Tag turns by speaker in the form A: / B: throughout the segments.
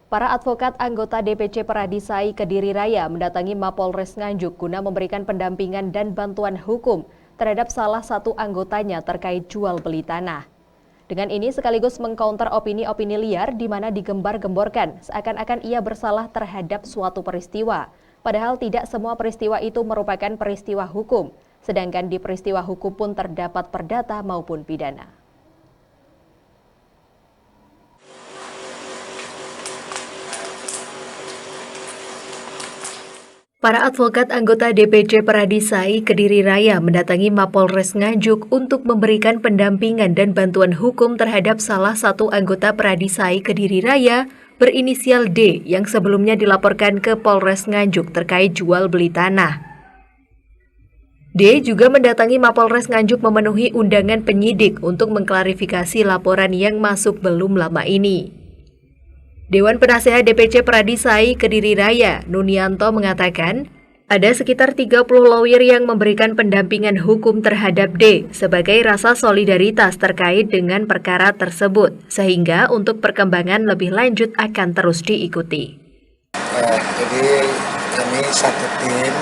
A: Para advokat anggota DPC Peradisai Kediri Raya mendatangi Mapolres Nganjuk guna memberikan pendampingan dan bantuan hukum terhadap salah satu anggotanya terkait jual beli tanah. Dengan ini sekaligus mengcounter opini-opini liar di mana digembar-gemborkan seakan-akan ia bersalah terhadap suatu peristiwa. Padahal tidak semua peristiwa itu merupakan peristiwa hukum, sedangkan di peristiwa hukum pun terdapat perdata maupun pidana. Para advokat anggota DPC Peradisai Kediri Raya mendatangi Mapolres Nganjuk untuk memberikan pendampingan dan bantuan hukum terhadap salah satu anggota Peradisai Kediri Raya berinisial D yang sebelumnya dilaporkan ke Polres Nganjuk terkait jual beli tanah. D juga mendatangi Mapolres Nganjuk memenuhi undangan penyidik untuk mengklarifikasi laporan yang masuk belum lama ini. Dewan Penasehat DPC Peradisai Kediri Raya, Nunianto mengatakan, ada sekitar 30 lawyer yang memberikan pendampingan hukum terhadap D sebagai rasa solidaritas terkait dengan perkara tersebut, sehingga untuk perkembangan lebih lanjut akan terus diikuti.
B: Jadi kami satu tim,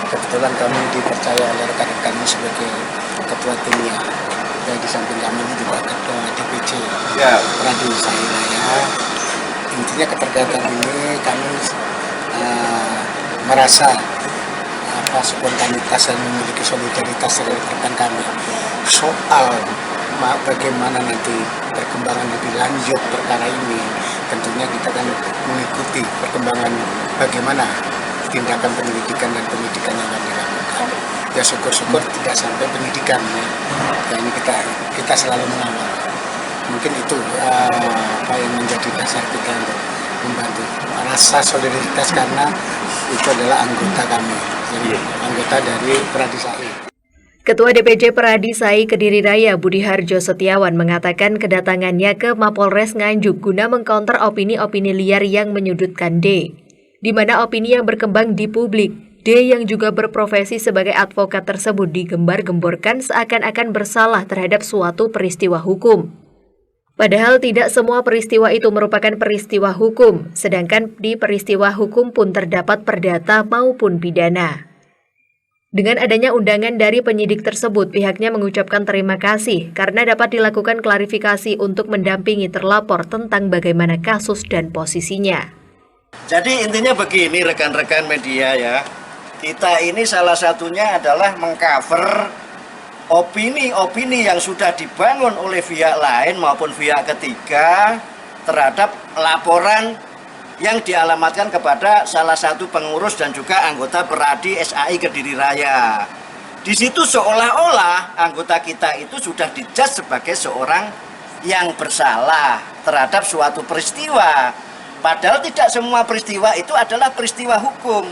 B: kebetulan kami dipercaya oleh rekan-rekan kami sebagai ketua timnya. Dan di samping kami ini juga ketua DPC Peradisai Raya. Intinya keterkaitan ini kami merasa spontanitas dan memiliki solidaritas dari rekan kami soal bagaimana nanti perkembangan lebih lanjut perkara ini. Tentunya kita akan mengikuti perkembangan bagaimana tindakan penyelidikan dan penyidikan yang akan dilakukan. Ya syukur-syukur tidak sampai penyidikan ya. Dan ini kita selalu mengawal. Mungkin itu yang menjadi dasar kita untuk membantu rasa solidaritas karena itu adalah anggota kami, anggota dari Peradisai.
A: Ketua DPC Peradisai Kediri Raya Budi Harjo Setiawan mengatakan kedatangannya ke Mapolres Nganjuk guna mengcounter opini-opini liar yang menyudutkan D, di mana opini yang berkembang di publik, D yang juga berprofesi sebagai advokat tersebut digembar-gemborkan seakan-akan bersalah terhadap suatu peristiwa hukum. Padahal tidak semua peristiwa itu merupakan peristiwa hukum, sedangkan di peristiwa hukum pun terdapat perdata maupun pidana. Dengan adanya undangan dari penyidik tersebut, pihaknya mengucapkan terima kasih karena dapat dilakukan klarifikasi untuk mendampingi terlapor tentang bagaimana kasus dan posisinya.
C: Jadi intinya begini rekan-rekan media ya, kita ini salah satunya adalah mengcover opini-opini yang sudah dibangun oleh pihak lain maupun pihak ketiga terhadap laporan yang dialamatkan kepada salah satu pengurus dan juga anggota Peradi SAI Kediri Raya. Di situ seolah-olah anggota kita itu sudah dijudge sebagai seorang yang bersalah terhadap suatu peristiwa. Padahal tidak semua peristiwa itu adalah peristiwa hukum.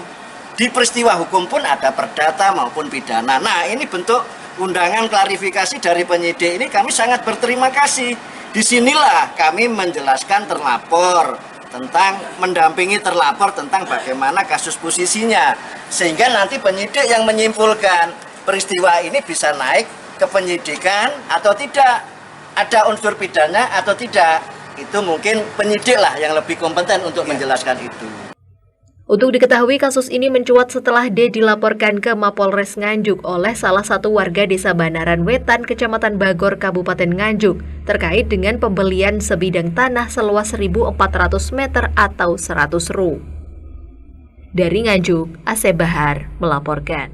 C: Di peristiwa hukum pun ada perdata maupun pidana. Nah, ini bentuk undangan klarifikasi dari penyidik ini kami sangat berterima kasih. Disinilah kami menjelaskan terlapor tentang mendampingi terlapor tentang bagaimana kasus posisinya, sehingga nanti penyidik yang menyimpulkan peristiwa ini bisa naik ke penyidikan atau tidak, ada unsur pidana atau tidak, itu mungkin penyidik lah yang lebih kompeten untuk menjelaskan itu.
A: Untuk diketahui, kasus ini mencuat setelah D dilaporkan ke Mapolres Nganjuk oleh salah satu warga Desa Banaran Wetan, Kecamatan Bagor, Kabupaten Nganjuk, terkait dengan pembelian sebidang tanah seluas 1.400 meter atau 100 ru. Dari Nganjuk, Asep Bahar melaporkan.